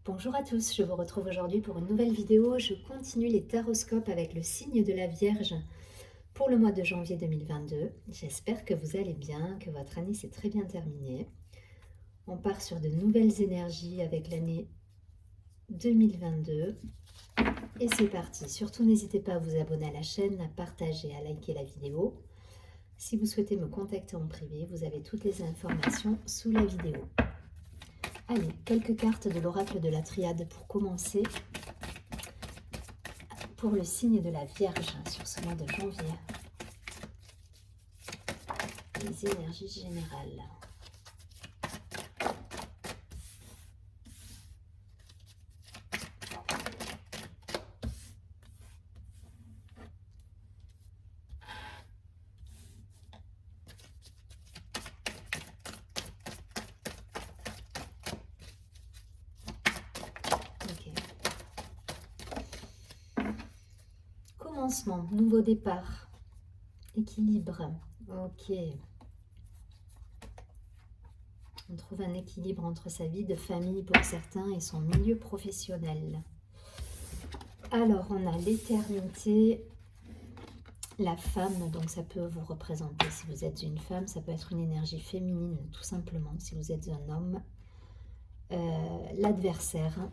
Bonjour à tous, je vous retrouve aujourd'hui pour une nouvelle vidéo. Je continue les taroscopes avec le signe de la Vierge pour le mois de janvier 2022. J'espère que vous allez bien, que votre année s'est très bien terminée. On part sur de nouvelles énergies avec l'année 2022. Et c'est parti. Surtout n'hésitez pas à vous abonner à la chaîne, à partager, à liker la vidéo. Si vous souhaitez me contacter en privé, vous avez toutes les informations sous la vidéo. Allez, quelques cartes de l'oracle de la Triade pour commencer. Pour le signe de la Vierge sur ce mois de janvier. Les énergies générales. Ok. Commencement, nouveau départ, équilibre. Ok. On trouve un équilibre entre sa vie de famille pour certains et son milieu professionnel. Alors, on a l'éternité, la femme, donc ça peut vous représenter, si vous êtes une femme, ça peut être une énergie féminine, tout simplement, si vous êtes un homme. L'adversaire,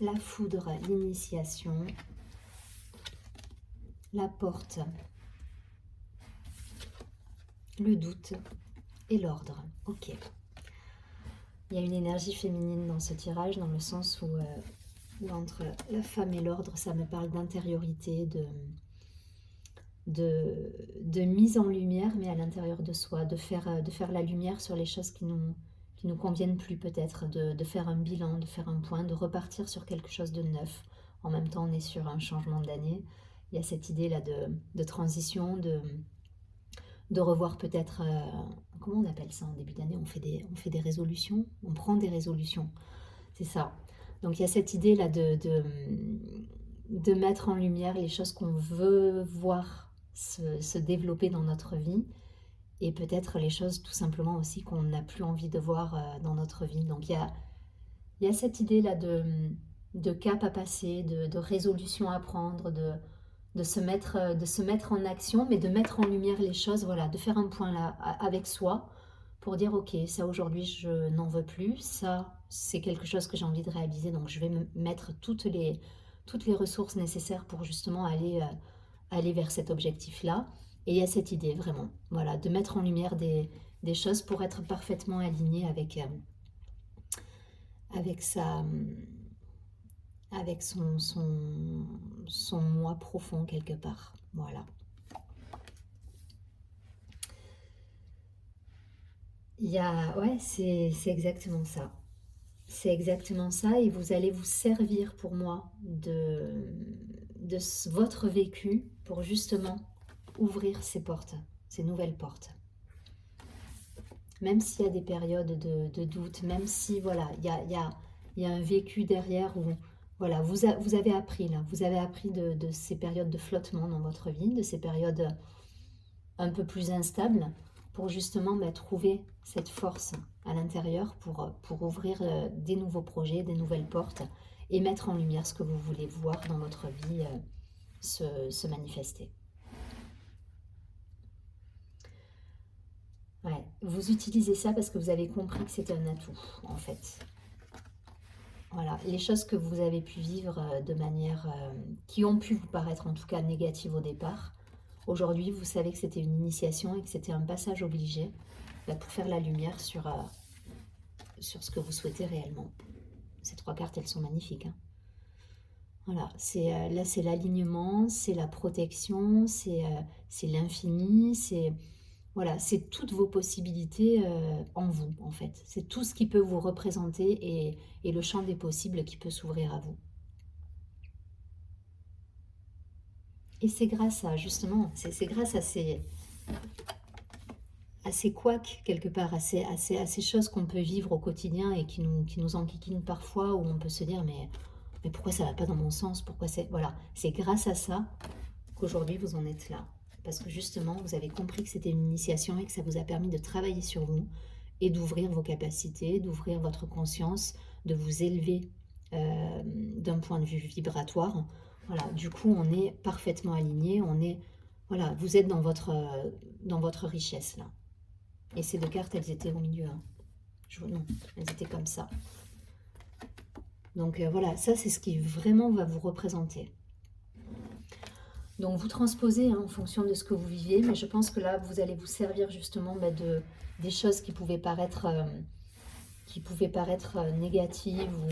la foudre, l'initiation, la porte, le doute et l'ordre. Ok. Il y a une énergie féminine dans ce tirage, dans le sens où entre la femme et l'ordre, ça me parle d'intériorité, de mise en lumière, mais à l'intérieur de soi, de faire la lumière sur les choses qui nous conviennent plus peut-être, de faire un bilan, de faire un point, de repartir sur quelque chose de neuf. En même temps, on est sur un changement d'année. Il y a cette idée-là de transition, de revoir peut-être, comment on appelle ça en début d'année, on fait des résolutions, on prend des résolutions, c'est ça. Donc il y a cette idée-là de mettre en lumière les choses qu'on veut voir se développer dans notre vie, et peut-être les choses tout simplement aussi qu'on n'a plus envie de voir dans notre vie. Donc il y a cette idée-là de cap à passer, de résolution à prendre, de se mettre en action, mais de mettre en lumière les choses, voilà, de faire un point là avec soi pour dire ok, ça aujourd'hui je n'en veux plus, ça c'est quelque chose que j'ai envie de réaliser, donc je vais me mettre toutes les ressources nécessaires pour justement aller vers cet objectif-là. Et il y a cette idée vraiment, voilà, de mettre en lumière des choses pour être parfaitement aligné avec sa avec son moi profond quelque part. Voilà. Ouais, c'est exactement ça. C'est exactement ça, et vous allez vous servir pour moi de votre vécu pour justement ouvrir ces portes, ces nouvelles portes. Même s'il y a des périodes de doute, même si voilà, il y a un vécu derrière où voilà, vous avez appris là, vous avez appris de ces périodes de flottement dans votre vie, de ces périodes un peu plus instables, pour justement trouver cette force à l'intérieur pour ouvrir des nouveaux projets, des nouvelles portes, et mettre en lumière ce que vous voulez voir dans votre vie se manifester. Ouais, vous utilisez ça parce que vous avez compris que c'était un atout, en fait. Voilà, les choses que vous avez pu vivre de manière qui ont pu vous paraître en tout cas négatives au départ, aujourd'hui vous savez que c'était une initiation et que c'était un passage obligé pour faire la lumière sur ce que vous souhaitez réellement. Ces trois cartes, elles sont magnifiques, hein. Voilà, là c'est l'alignement, c'est la protection, c'est l'infini, c'est voilà, c'est toutes vos possibilités en vous, en fait. C'est tout ce qui peut vous représenter et le champ des possibles qui peut s'ouvrir à vous. Et c'est grâce à, justement, c'est grâce à ces couacs, quelque part, à ces choses qu'on peut vivre au quotidien et qui nous enquiquinent parfois, où on peut se dire, mais pourquoi ça va pas dans mon sens? Pourquoi c'est... Voilà, c'est grâce à ça qu'aujourd'hui vous en êtes là. Parce que justement, vous avez compris que c'était une initiation et que ça vous a permis de travailler sur vous et d'ouvrir vos capacités, d'ouvrir votre conscience, de vous élever d'un point de vue vibratoire. Voilà, du coup, on est parfaitement aligné, voilà, vous êtes dans votre richesse, là. Et ces deux cartes, elles étaient au milieu. Hein. Non, elles étaient comme ça. Donc voilà, ça, c'est ce qui vraiment va vous représenter. Donc vous transposez en fonction de ce que vous viviez, mais je pense que là, vous allez vous servir justement des choses qui pouvaient paraître négatives ou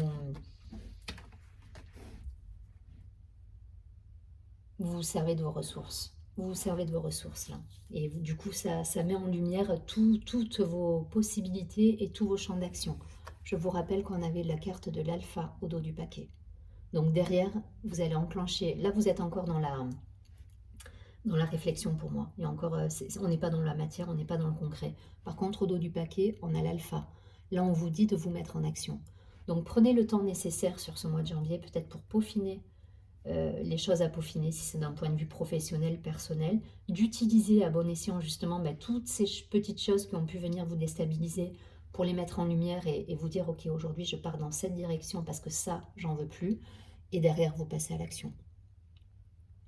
vous vous servez de vos ressources. Vous vous servez de vos ressources là. Et du coup, ça met en lumière toutes vos possibilités et tous vos champs d'action. Je vous rappelle qu'on avait la carte de l'alpha au dos du paquet. Donc derrière, vous allez enclencher. Là, vous êtes encore dans la réflexion pour moi. Il y a encore, on n'est pas dans la matière, on n'est pas dans le concret. Par contre, au dos du paquet, on a l'alpha. Là, on vous dit de vous mettre en action. Donc prenez le temps nécessaire sur ce mois de janvier, peut-être pour peaufiner les choses à peaufiner, si c'est d'un point de vue professionnel, personnel, d'utiliser à bon escient justement toutes ces petites choses qui ont pu venir vous déstabiliser pour les mettre en lumière et vous dire ok, aujourd'hui je pars dans cette direction parce que ça, j'en veux plus, et derrière vous passez à l'action.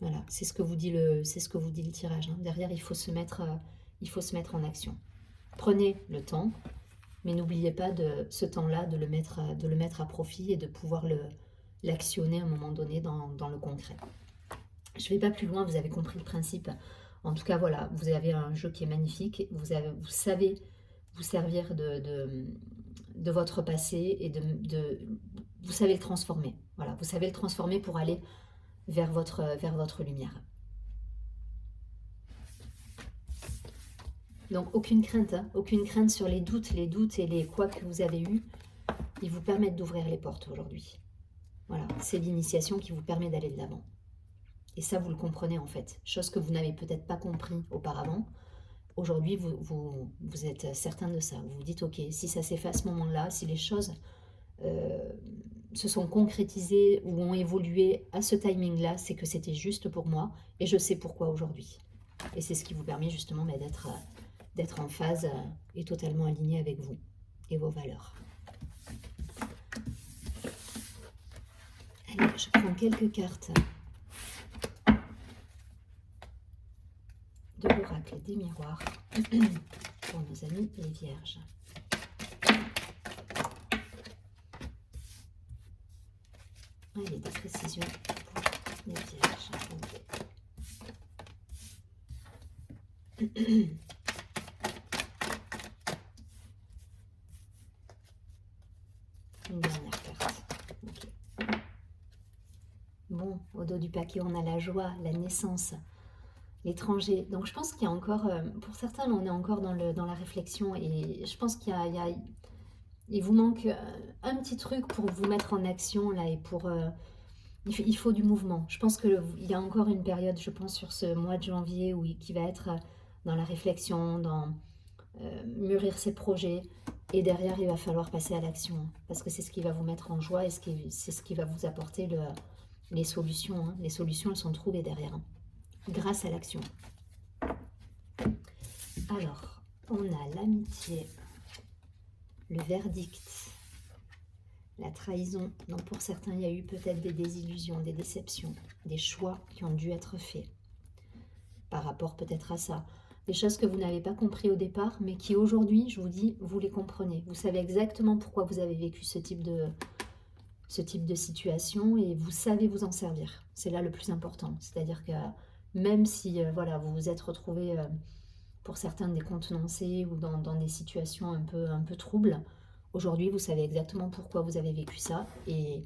Voilà, c'est ce que vous dit le tirage. Hein. Derrière, il faut se mettre en action. Prenez le temps, mais n'oubliez pas de ce temps-là de le mettre à profit et de pouvoir l'actionner à un moment donné dans le concret. Je ne vais pas plus loin, vous avez compris le principe. En tout cas, voilà, vous avez un jeu qui est magnifique. Vous savez vous servir de votre passé et vous savez le transformer. Voilà, vous savez le transformer pour aller vers votre lumière. Donc aucune crainte, hein, aucune crainte sur les doutes et les quoi que vous avez eu. Ils vous permettent d'ouvrir les portes aujourd'hui. Voilà, c'est l'initiation qui vous permet d'aller de l'avant. Et ça, vous le comprenez en fait. Chose que vous n'avez peut-être pas compris auparavant. Aujourd'hui, vous êtes certain de ça. Vous vous dites, ok, si ça s'est fait à ce moment-là, si les choses se sont concrétisées ou ont évolué à ce timing-là, c'est que c'était juste pour moi et je sais pourquoi aujourd'hui. Et c'est ce qui vous permet justement d'être en phase et totalement aligné avec vous et vos valeurs. Allez, je prends quelques cartes de l'oracle des miroirs pour nos amis les vierges. Allez, des précisions pour les vierges. Une dernière carte. Okay. Bon, au dos du paquet, on a la joie, la naissance, l'étranger. Donc je pense qu'il y a encore, pour certains, on est encore dans la réflexion et je pense il vous manque un petit truc pour vous mettre en action là et pour... il faut du mouvement. Je pense qu'il y a encore une période, je pense, sur ce mois de janvier qui va être dans la réflexion, dans mûrir ses projets. Et derrière, il va falloir passer à l'action. Parce que c'est ce qui va vous mettre en joie et c'est ce qui va vous apporter les solutions. Hein. Les solutions, elles sont trouvées derrière. Hein, grâce à l'action. Alors, on a l'amitié, le verdict, la trahison. Donc pour certains, il y a eu peut-être des désillusions, des déceptions, des choix qui ont dû être faits par rapport peut-être à ça. Des choses que vous n'avez pas compris au départ, mais qui aujourd'hui, je vous dis, vous les comprenez. Vous savez exactement pourquoi vous avez vécu ce type de situation et vous savez vous en servir. C'est là le plus important. C'est-à-dire que même si voilà, vous vous êtes retrouvé pour certains décontenancés ou dans des situations un peu troubles, aujourd'hui, vous savez exactement pourquoi vous avez vécu ça. Et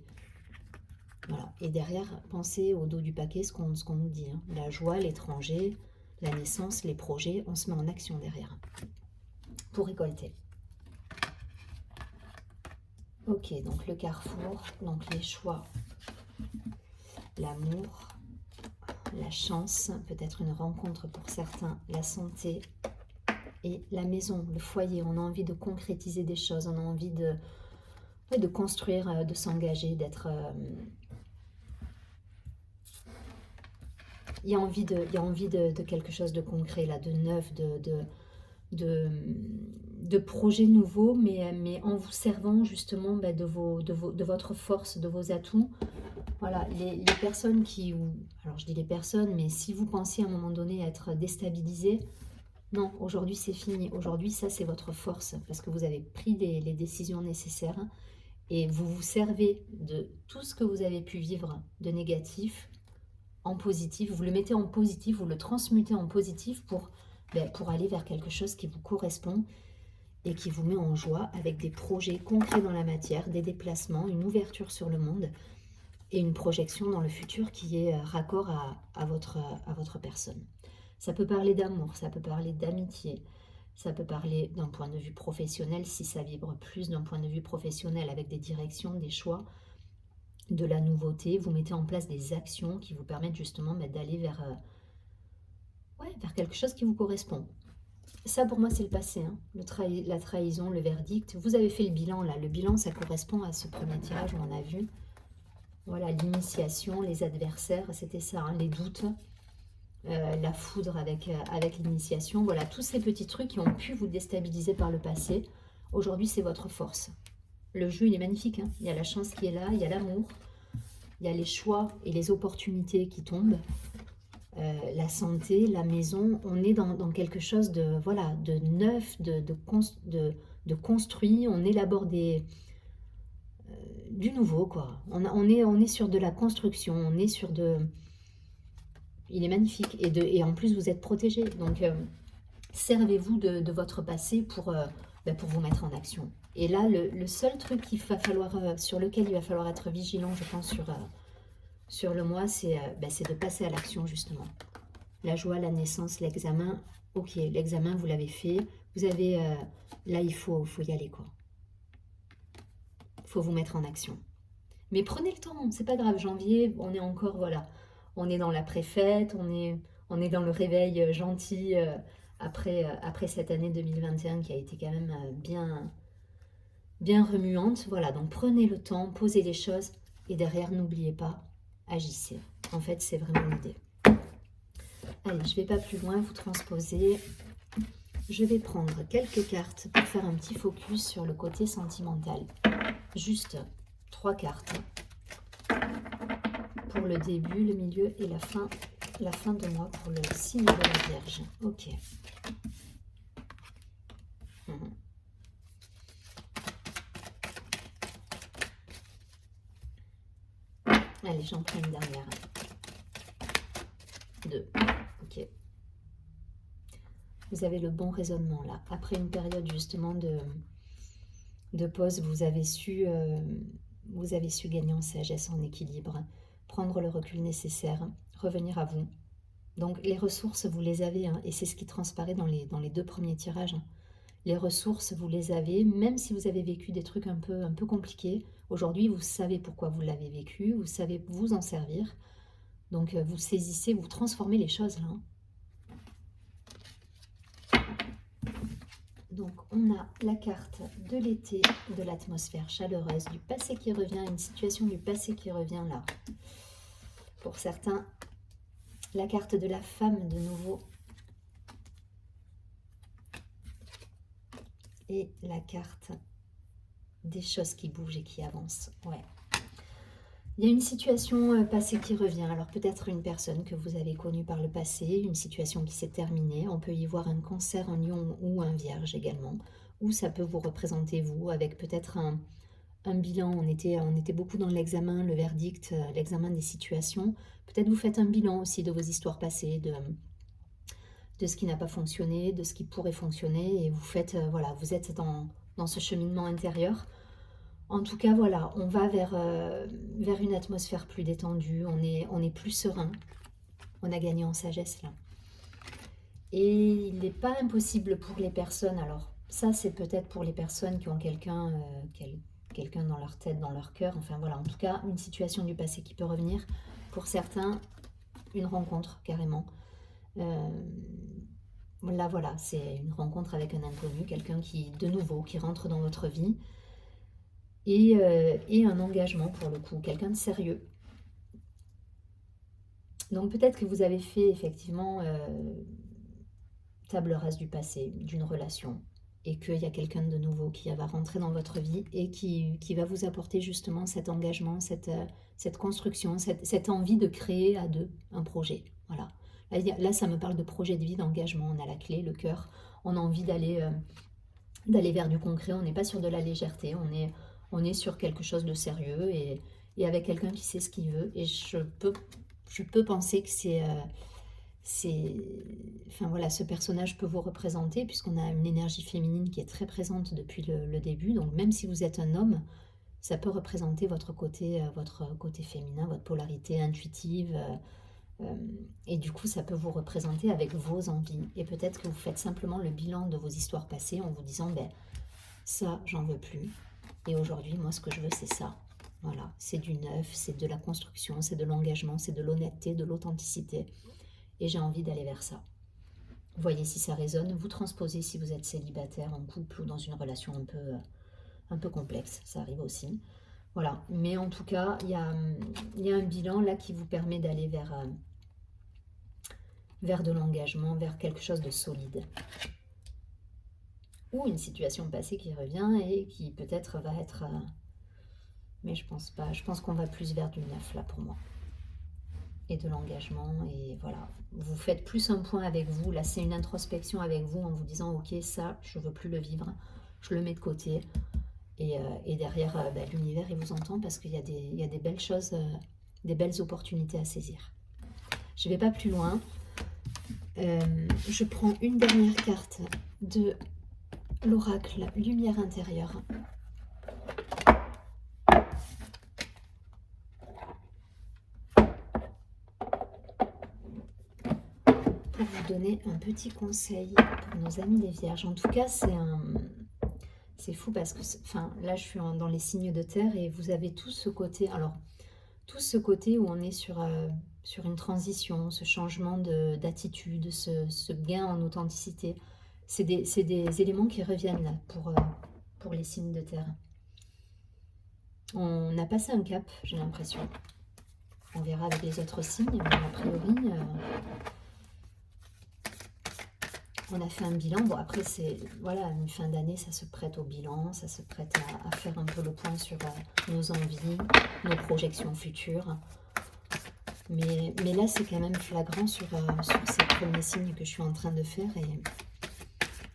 voilà. Et derrière, pensez au dos du paquet ce qu'on nous dit. Hein. La joie, l'étranger, la naissance, les projets, on se met en action derrière pour récolter. Ok, donc le carrefour, donc les choix, l'amour, la chance, peut-être une rencontre pour certains, la santé et la maison, le foyer. On a envie de concrétiser des choses, on a envie de construire, de s'engager, d'être... il y a envie de quelque chose de concret, là, de neuf, de, de projets nouveaux, mais en vous servant justement de votre force, de vos atouts. Voilà, les personnes qui... Alors je dis les personnes, mais si vous pensiez à un moment donné être déstabilisé, non, aujourd'hui c'est fini. Aujourd'hui, ça c'est votre force, parce que vous avez pris les décisions nécessaires et vous vous servez de tout ce que vous avez pu vivre de négatif en positif. Vous le mettez en positif, vous le transmutez en positif pour aller vers quelque chose qui vous correspond et qui vous met en joie avec des projets concrets dans la matière, des déplacements, une ouverture sur le monde et une projection dans le futur qui est raccord à votre personne. Ça peut parler d'amour, ça peut parler d'amitié, ça peut parler d'un point de vue professionnel, si ça vibre plus d'un point de vue professionnel avec des directions, des choix, de la nouveauté. Vous mettez en place des actions qui vous permettent justement d'aller vers quelque chose qui vous correspond. Ça pour moi c'est le passé, hein. La trahison, le verdict. Vous avez fait le bilan là, le bilan ça correspond à ce premier tirage où on a vu. Voilà, l'initiation, les adversaires, c'était ça, hein, les doutes, la foudre avec l'initiation. Voilà, tous ces petits trucs qui ont pu vous déstabiliser par le passé. Aujourd'hui, c'est votre force. Le jeu, il est magnifique, hein. Il y a la chance qui est là, il y a l'amour, il y a les choix et les opportunités qui tombent. La santé, la maison, on est dans quelque chose de, voilà, de neuf, de construit. On élabore du nouveau, quoi. On est sur de la construction, on est sur de... Il est magnifique. Et en plus, vous êtes protégé. Donc, servez-vous de votre passé pour vous mettre en action. Et là, le seul truc sur lequel il va falloir être vigilant, je pense, sur le mois, c'est de passer à l'action, justement. La joie, la naissance, l'examen. Ok, l'examen, vous l'avez fait. Vous avez... là, il faut y aller, quoi. Il faut vous mettre en action. Mais prenez le temps, c'est pas grave. Janvier, on est encore, voilà, on est dans la pré-fête, on est dans le réveil gentil après cette année 2021 qui a été quand même bien remuante. Voilà, donc prenez le temps, posez les choses et derrière, n'oubliez pas, agissez. En fait, c'est vraiment l'idée. Allez, je ne vais pas plus loin, vous transposez. Je vais prendre quelques cartes pour faire un petit focus sur le côté sentimental. Juste 3 cartes pour le début, le milieu et la fin de mois pour le signe de la Vierge. Ok. Allez, j'en prends une dernière. 2. Ok. Vous avez le bon raisonnement là. Après une période justement de pause, vous avez su gagner en sagesse, en équilibre, prendre le recul nécessaire, revenir à vous. Donc les ressources, vous les avez, hein, et c'est ce qui transparaît dans les 2 premiers tirages. Les ressources, vous les avez, même si vous avez vécu des trucs un peu compliqués. Aujourd'hui, vous savez pourquoi vous l'avez vécu, vous savez vous en servir. Donc vous saisissez, vous transformez les choses là. Donc on a la carte de l'été, de l'atmosphère chaleureuse, du passé qui revient, une situation du passé qui revient là. Pour certains, la carte de la femme de nouveau. Et la carte des choses qui bougent et qui avancent. Ouais. Il y a une situation passée qui revient. Alors peut-être une personne que vous avez connue par le passé, une situation qui s'est terminée. On peut y voir un cancer, un lion ou un vierge également. Ou ça peut vous représenter vous avec peut-être un bilan. On était beaucoup dans l'examen, le verdict, l'examen des situations. Peut-être vous faites un bilan aussi de vos histoires passées, de ce qui n'a pas fonctionné, de ce qui pourrait fonctionner. Et vous faites, voilà, vous êtes dans ce cheminement intérieur. En tout cas, voilà, on va vers une atmosphère plus détendue, on est plus serein. On a gagné en sagesse là. Et il n'est pas impossible pour les personnes, alors ça c'est peut-être pour les personnes qui ont quelqu'un dans leur tête, dans leur cœur, enfin voilà, en tout cas une situation du passé qui peut revenir. Pour certains, une rencontre carrément. Là voilà, c'est une rencontre avec un inconnu, quelqu'un qui, de nouveau, qui rentre dans votre vie. Et un engagement pour le coup, quelqu'un de sérieux. Donc peut-être que vous avez fait effectivement table rase du passé, d'une relation, et qu'il y a quelqu'un de nouveau qui va rentrer dans votre vie et qui va vous apporter justement cet engagement, cette construction, cette envie de créer à deux un projet. Voilà. Là, ça me parle de projet de vie, d'engagement. On a la clé, le cœur. On a envie d'aller vers du concret. On n'est pas sur de la légèreté. On est sur quelque chose de sérieux et avec quelqu'un qui sait ce qu'il veut. Et je peux penser que enfin voilà, ce personnage peut vous représenter puisqu'on a une énergie féminine qui est très présente depuis le début. Donc même si vous êtes un homme, ça peut représenter votre côté féminin, votre polarité intuitive. Et du coup, ça peut vous représenter avec vos envies. Et peut-être que vous faites simplement le bilan de vos histoires passées en vous disant, ben ça, j'en veux plus. Et aujourd'hui, moi, ce que je veux, c'est ça. Voilà, c'est du neuf, c'est de la construction, c'est de l'engagement, c'est de l'honnêteté, de l'authenticité. Et j'ai envie d'aller vers ça. Voyez si ça résonne. Vous transposez si vous êtes célibataire, en couple ou dans une relation un peu complexe. Ça arrive aussi. Voilà. Mais en tout cas, il y a un bilan là qui vous permet d'aller vers de l'engagement, vers quelque chose de solide. Ou une situation passée qui revient et qui peut-être va être... mais je pense pas. Je pense qu'on va plus vers du neuf là pour moi. Et de l'engagement, et voilà, vous faites plus un point avec vous, là c'est une introspection avec vous en vous disant ok, ça je veux plus le vivre, je le mets de côté, et derrière l'univers il vous entend parce qu'il y a des belles choses, des belles opportunités à saisir. Je vais pas plus loin, je prends une dernière carte de l'oracle Lumière intérieure. Pour vous donner un petit conseil pour nos amis les vierges. En tout cas, c'est fou parce que là, je suis dans les signes de terre et vous avez tout ce côté, tout ce côté où on est sur une transition, ce changement d'attitude, ce gain en authenticité. C'est des éléments qui reviennent là pour les signes de terre. On a passé un cap, j'ai l'impression. On verra avec les autres signes, mais a priori... on a fait un bilan. Bon, après, c'est voilà, une fin d'année, ça se prête au bilan, ça se prête à faire un peu le point sur nos envies, nos projections futures. Mais là, c'est quand même flagrant sur ces premiers signes que je suis en train de faire. Et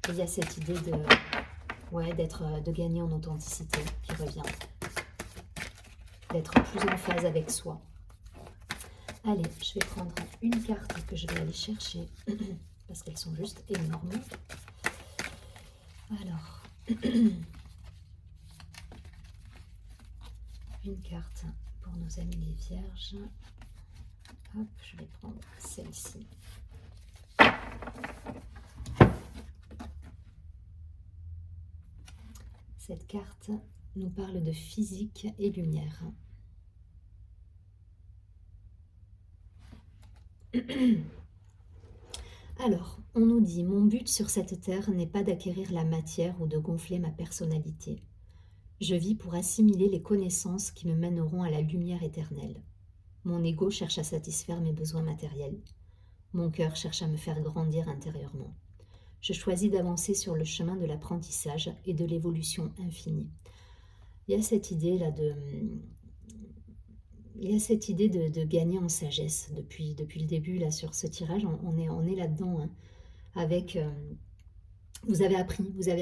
il y a cette idée de gagner en authenticité qui revient. D'être plus en phase avec soi. Allez, je vais prendre une carte que je vais aller chercher. Parce qu'elles sont juste énormes. Alors, une carte pour nos amis les vierges. Hop, je vais prendre celle-ci. Cette carte nous parle de physique et lumière. Alors, on nous dit « Mon but sur cette terre n'est pas d'acquérir la matière ou de gonfler ma personnalité. Je vis pour assimiler les connaissances qui me mèneront à la lumière éternelle. Mon ego cherche à satisfaire mes besoins matériels. Mon cœur cherche à me faire grandir intérieurement. Je choisis d'avancer sur le chemin de l'apprentissage et de l'évolution infinie. » Il y a cette idée-là de gagner en sagesse depuis le début là, sur ce tirage. On est là-dedans, hein, avec... vous avez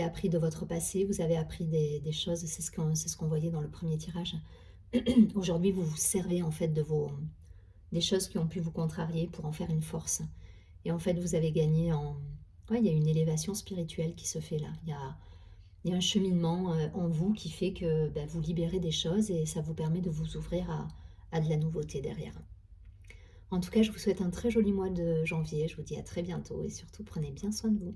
appris de votre passé, vous avez appris des choses, c'est ce qu'on voyait dans le premier tirage. Aujourd'hui, vous vous servez en fait des choses qui ont pu vous contrarier pour en faire une force. Et en fait, vous avez gagné il y a une élévation spirituelle qui se fait là. Il y a un cheminement en vous qui fait que vous libérez des choses et ça vous permet de vous ouvrir à de la nouveauté derrière. En tout cas, je vous souhaite un très joli mois de janvier. Je vous dis à très bientôt et surtout, prenez bien soin de vous.